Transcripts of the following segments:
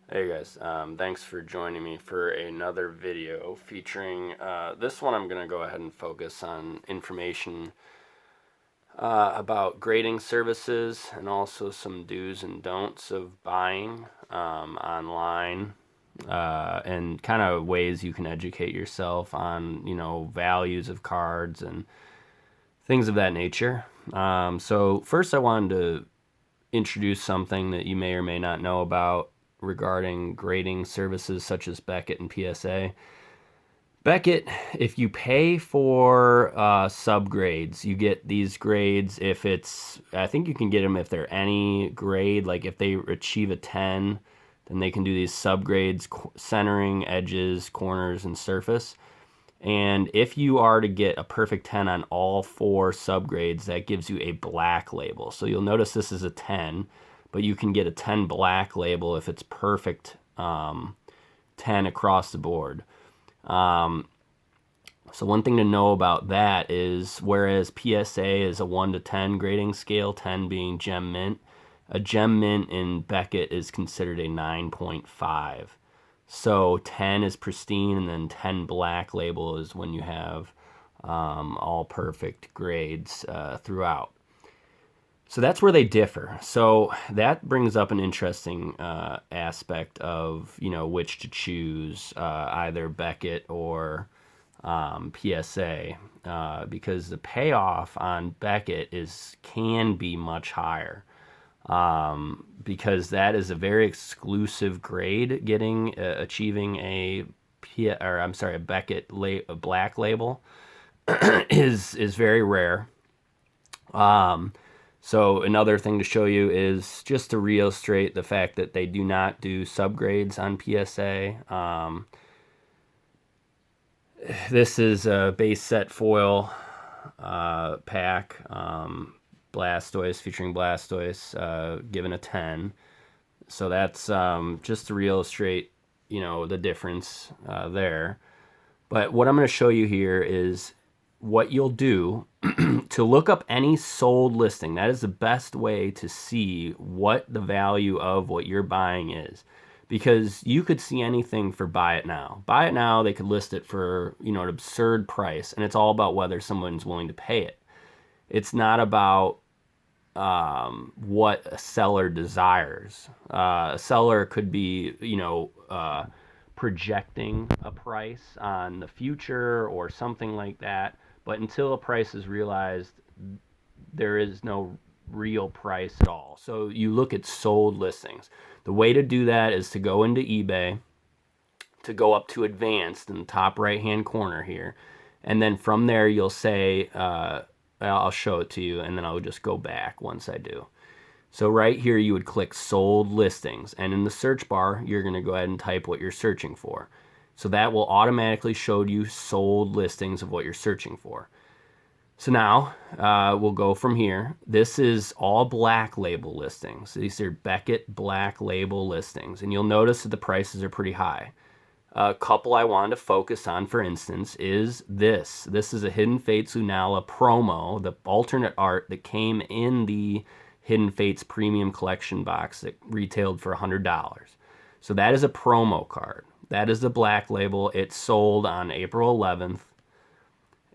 Hey guys, thanks for joining me for another video featuring, this one I'm going to go ahead and focus on information about grading services and also some do's and don'ts of buying online and kind of ways you can educate yourself on, values of cards and things of that nature. So first I wanted to introduce something that you may or may not know about regarding grading services such as Beckett and PSA. Beckett, if you pay for subgrades, you get these grades if it's, I think you can get them if they're any grade, like if they achieve a 10, then they can do these subgrades, centering, edges, corners, and surface. And if you are to get a perfect 10 on all 4 subgrades, that gives you a black label. So you'll notice this is a 10, but you can get a 10 black label if it's perfect 10 across the board. So one thing to know about that is, whereas PSA is a 1 to 10 grading scale, 10 being Gem Mint, a Gem Mint in Beckett is considered a 9.5. So 10 is pristine, and then 10 black label is when you have all perfect grades throughout. So that's where they differ. So that brings up an interesting aspect of, which to choose, either Beckett or PSA, because the payoff on Beckett can be much higher. Because that is a very exclusive grade. Achieving a Beckett a black label is very rare. So another thing to show you is just to reillustrate the fact that they do not do subgrades on PSA. This is a base set foil pack. Blastoise, featuring Blastoise, given a 10. So that's just to illustrate, the difference there. But what I'm going to show you here is what you'll do to look up any sold listing. That is the best way to see what the value of what you're buying is. Because you could see anything for buy it now. Buy it now, they could list it for, an absurd price. And it's all about whether someone's willing to pay it. It's not about what a seller desires. A seller could be, projecting a price on the future or something like that. But until a price is realized, there is no real price at all. So you look at sold listings. The way to do that is to go into eBay, to go up to advanced in the top right hand corner here. And then from there, you'll say, I'll show it to you, and then I'll just go back once I do. So right here, you would click sold listings, and in the search bar, you're going to go ahead and type what you're searching for. So that will automatically show you sold listings of what you're searching for. So now we'll go from here. This is all black label listings. These are Beckett black label listings, and you'll notice that the prices are pretty high. A couple I wanted to focus on, for instance, is this. This is a Hidden Fates Lunala promo, the alternate art that came in the Hidden Fates Premium Collection box that retailed for $100. So that is a promo card. That is the black label. It sold on April 11th.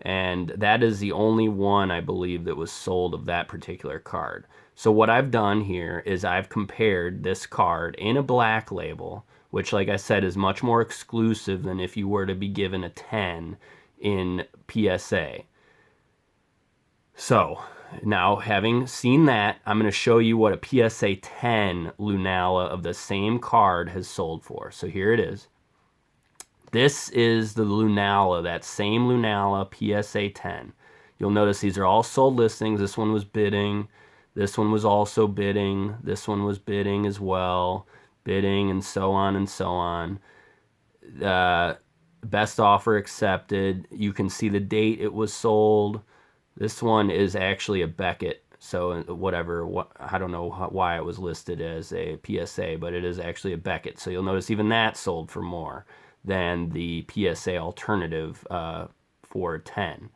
And that is the only one, I believe, that was sold of that particular card. So what I've done here is I've compared this card in a black label, which, like I said, is much more exclusive than if you were to be given a 10 in PSA. So now, having seen that, I'm going to show you what a PSA 10 Lunala of the same card has sold for. So here it is. This is the Lunala, that same Lunala PSA 10. You'll notice these are all sold listings. This one was bidding. This one was also bidding. This one was bidding as well. Bidding, and so on and so on. Best offer accepted. You can see the date it was sold. This one is actually a Beckett. So whatever, I don't know why it was listed as a PSA, but it is actually a Beckett. So you'll notice even that sold for more than the PSA alternative for 10.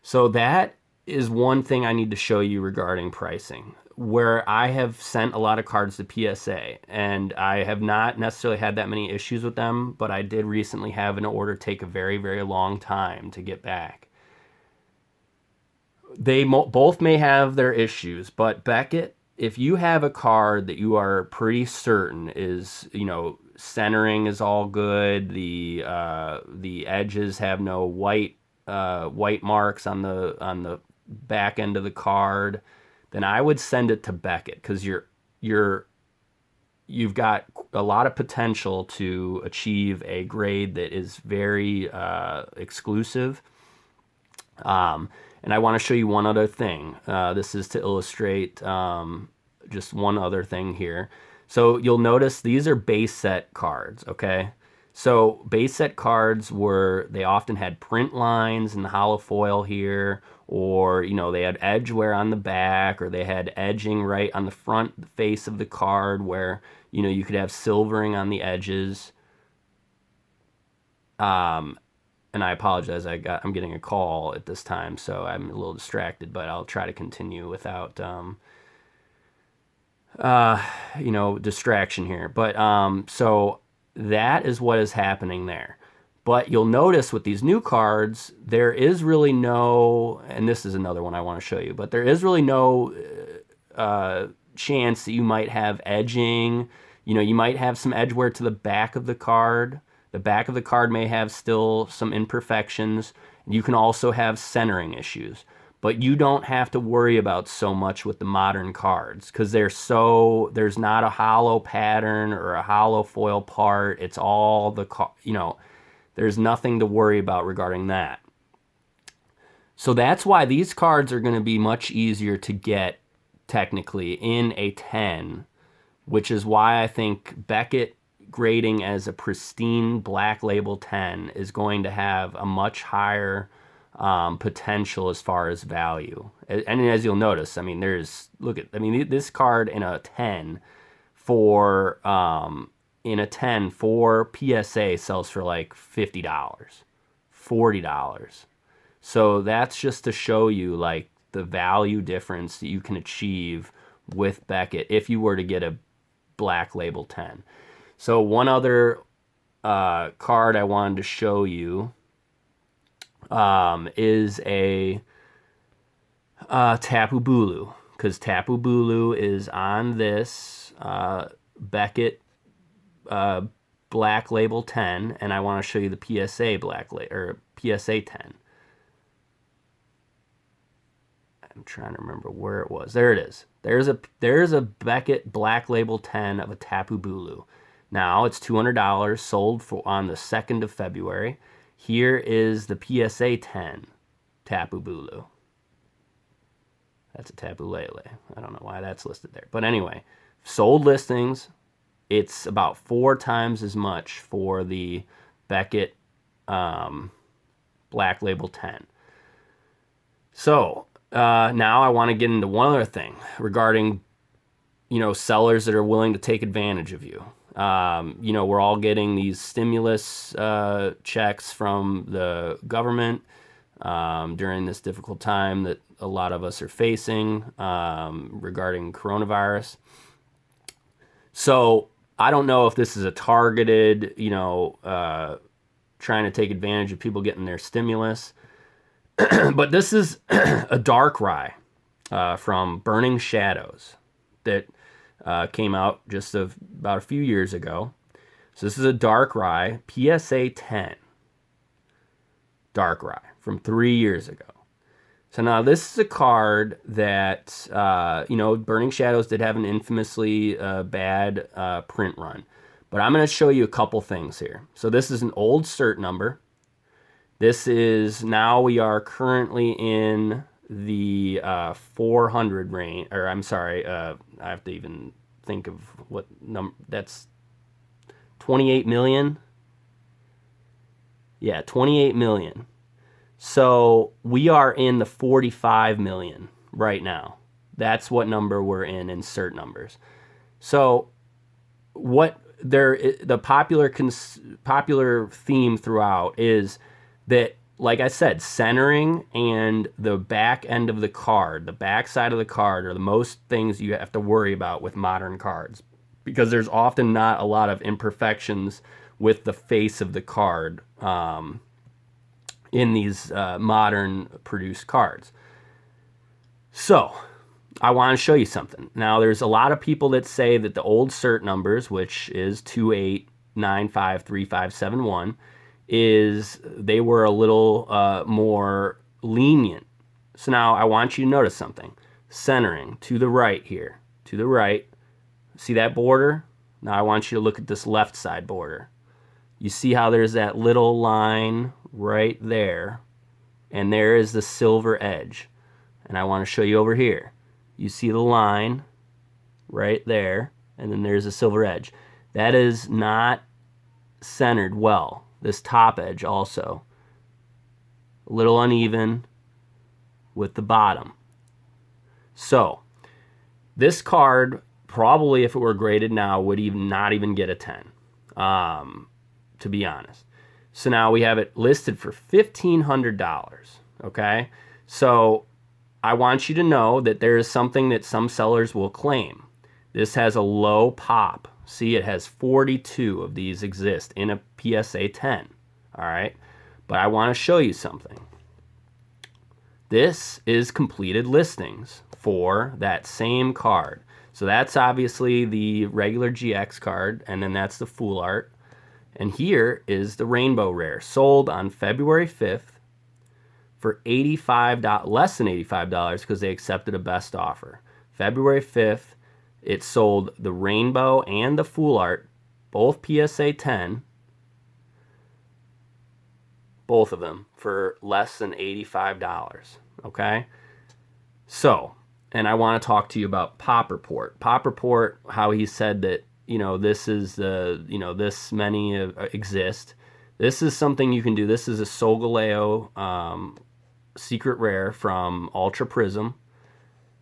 So that is one thing I need to show you regarding pricing. where I have sent a lot of cards to PSA, and I have not necessarily had that many issues with them, but I did recently have an order take a very, very long time to get back. They both may have their issues, but Beckett, if you have a card that you are pretty certain is, centering is all good, the edges have no white marks on the back end of the card, then I would send it to Beckett, because you've got a lot of potential to achieve a grade that is very exclusive. And I want to show you one other thing. This is to illustrate just one other thing here. So you'll notice these are base set cards, okay? So base set cards they often had print lines in the hollow foil here, or, they had edge wear on the back, or they had edging right on the front face of the card where, you could have silvering on the edges. And I apologize, I'm getting a call at this time, so I'm a little distracted, but I'll try to continue without, distraction here. But, so that is what is happening there. But you'll notice with these new cards, there is really no, and this is another one I want to show you, but there is really no chance that you might have edging. You might have some edge wear to the back of the card. The back of the card may have still some imperfections. You can also have centering issues, but you don't have to worry about so much with the modern cards, because there's not a hollow pattern or a hollow foil part. It's all there's nothing to worry about regarding that. So that's why these cards are going to be much easier to get technically in a 10, which is why I think Beckett grading as a pristine Black Label 10 is going to have a much higher potential as far as value. And as you'll notice, this card in a 10 for PSA sells for like $50, $40. So that's just to show you like the value difference that you can achieve with Beckett if you were to get a Black Label 10. So one other card I wanted to show you is a Tapu Bulu, because Tapu Bulu is on this Beckett Black Label 10, and I want to show you the PSA PSA 10. I'm trying to remember where it was. There it is. There's a Beckett Black Label 10 of a Tapu Bulu. Now it's $200, sold on the 2nd of February. Here is the PSA 10 Tapu Bulu. That's a Tapu Lele. I don't know why that's listed there. But anyway, sold listings. It's about 4 times as much for the Beckett Black Label 10. So now I want to get into one other thing regarding, sellers that are willing to take advantage of you. We're all getting these stimulus checks from the government during this difficult time that a lot of us are facing regarding coronavirus. So I don't know if this is a targeted, trying to take advantage of people getting their stimulus. But this is a dark rye from Burning Shadows that came out just about a few years ago. So this is a dark rye, PSA 10 dark rye from 3 years ago. So now this is a card that, Burning Shadows did have an infamously bad print run. But I'm going to show you a couple things here. So this is an old cert number. This is, now we are currently in the 400 range, or I'm sorry, I have to even think of what number, that's 28 million. Yeah, 28 million. So we are in the 45 million right now. That's what number we're in cert numbers. So the popular theme throughout is that like I said, centering and the back end of the card, the back side of the card, are the most things you have to worry about with modern cards, because there's often not a lot of imperfections with the face of the card in these modern produced cards. So I want to show you something. Now, there's a lot of people that say that the old cert numbers, which is 28953571, they were a little more lenient. So now I want you to notice something. Centering to the right here, to the right. See that border? Now I want you to look at this left side border. You see how there's that little line right there, and there is the silver edge. And I want to show you over here. You see the line right there, and then there's a silver edge. That is not centered well. This top edge also. A little uneven with the bottom. So, this card, probably if it were graded now, would not even get a 10, to be honest. So now we have it listed for $1,500, okay? So I want you to know that there is something that some sellers will claim. This has a low pop. See, it has 42 of these exist in a PSA 10, all right? But I want to show you something. This is completed listings for that same card. So that's obviously the regular GX card, and then that's the full art. And here is the Rainbow Rare, sold on February 5th for less than $85 because they accepted a best offer. February 5th, it sold the Rainbow and the full art, both PSA 10, both of them, for less than $85, okay? So, and I want to talk to you about Pop Report. Pop Report, how he said that, this is this many exist. This is something you can do. This is a Solgaleo secret rare from Ultra Prism.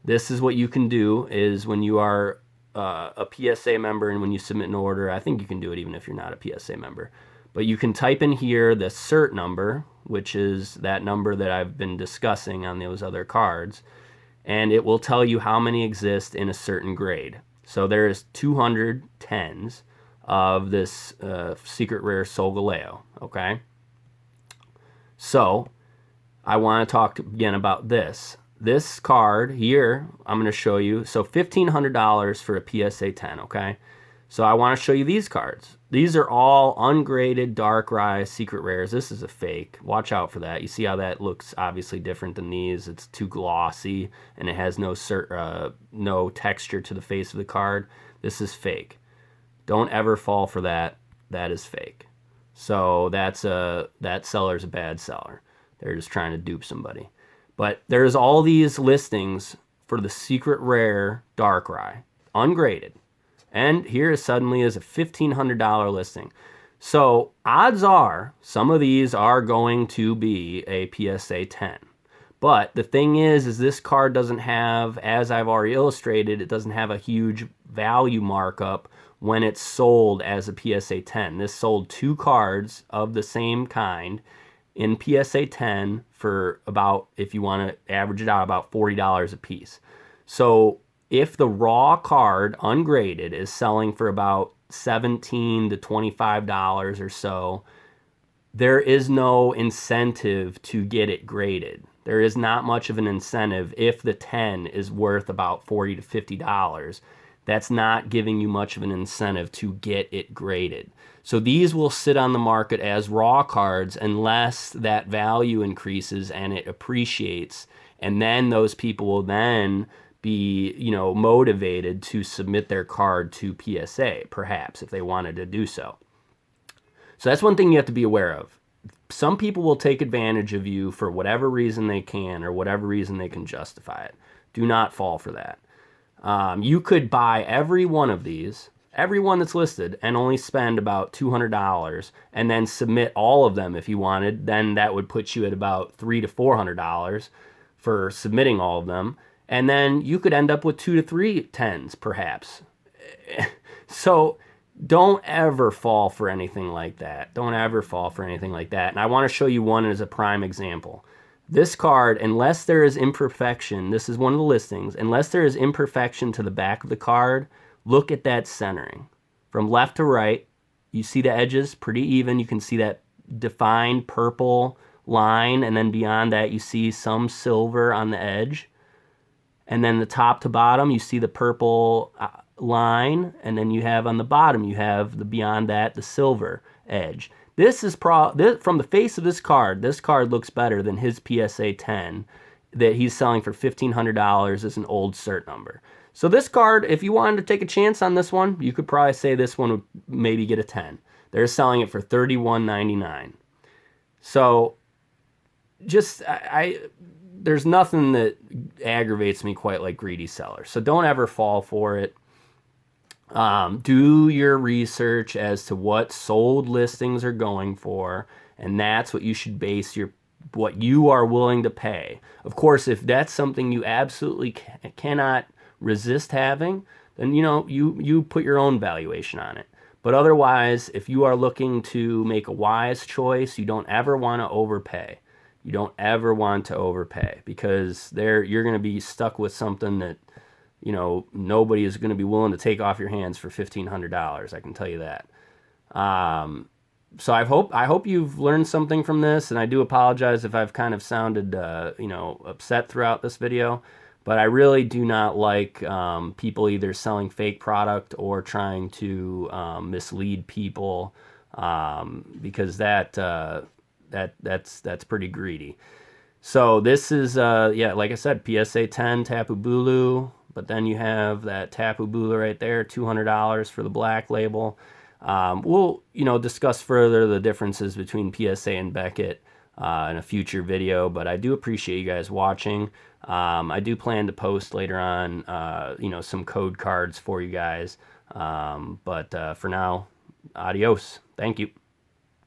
This is what you can do is when you are a PSA member and when you submit an order, I think you can do it even if you're not a PSA member. But you can type in here the cert number, which is that number that I've been discussing on those other cards, and it will tell you how many exist in a certain grade. So there is 210s of this secret rare Solgaleo, okay? So I want to talk again about this. This card here, I'm going to show you. So $1,500 for a PSA 10, okay? So I want to show you these cards. These are all ungraded dark rye secret rares. This is a fake. Watch out for that. You see how that looks obviously different than these. It's too glossy and it has no texture to the face of the card. This is fake. Don't ever fall for that. That is fake. So that seller's a bad seller. They're just trying to dupe somebody. But there's all these listings for the secret rare dark rye, ungraded. And here suddenly is a $1,500 listing. So odds are some of these are going to be a PSA 10. But the thing is this card doesn't have, as I've already illustrated, it doesn't have a huge value markup when it's sold as a PSA 10. This sold 2 cards of the same kind in PSA 10 for about, if you want to average it out, about $40 a piece. So if the raw card, ungraded, is selling for about $17 to $25 or so, there is no incentive to get it graded. There is not much of an incentive if the 10 is worth about $40 to $50. That's not giving you much of an incentive to get it graded. So these will sit on the market as raw cards unless that value increases and it appreciates. And then those people will then be, motivated to submit their card to PSA, perhaps, if they wanted to do so. So that's one thing you have to be aware of. Some people will take advantage of you for whatever reason they can or whatever reason they can justify it. Do not fall for that. You could buy every one of these, every one that's listed, and only spend about $200 and then submit all of them if you wanted. Then that would put you at about $300 to $400 for submitting all of them. And then you could end up with 2 to 3 10s, perhaps. So don't ever fall for anything like that. Don't ever fall for anything like that. And I want to show you one as a prime example. This card, unless there is imperfection, this is one of the listings, unless there is imperfection to the back of the card, look at that centering. From left to right, you see the edges pretty even. You can see that defined purple line, and then beyond that, you see some silver on the edge. And then the top to bottom, you see the purple line, and then you have on the bottom, you have the beyond that, the silver edge. This is from the face of this card looks better than his PSA 10 that he's selling for $1,500 as an old cert number. So this card, if you wanted to take a chance on this one, you could probably say this one would maybe get a 10. They're selling it for $31.99. So just there's nothing that aggravates me quite like greedy sellers. So don't ever fall for it. Do your research as to what sold listings are going for, and that's what you should base what you are willing to pay. Of course, if that's something you absolutely cannot resist having, then you put your own valuation on it. But otherwise, if you are looking to make a wise choice, you don't ever want to overpay. You don't ever want to overpay, because you're going to be stuck with something that nobody is going to be willing to take off your hands for $1,500. I can tell you that. So I hope you've learned something from this, and I do apologize if I've kind of sounded upset throughout this video, but I really do not like people either selling fake product or trying to mislead people, because that's pretty greedy. So this is like I said, PSA 10 Tapu Bulu. But then you have that Tapu Bulu right there, $200 for the Black Label. We'll, discuss further the differences between PSA and Beckett in a future video. But I do appreciate you guys watching. I do plan to post later on, some code cards for you guys. But for now, adios. Thank you.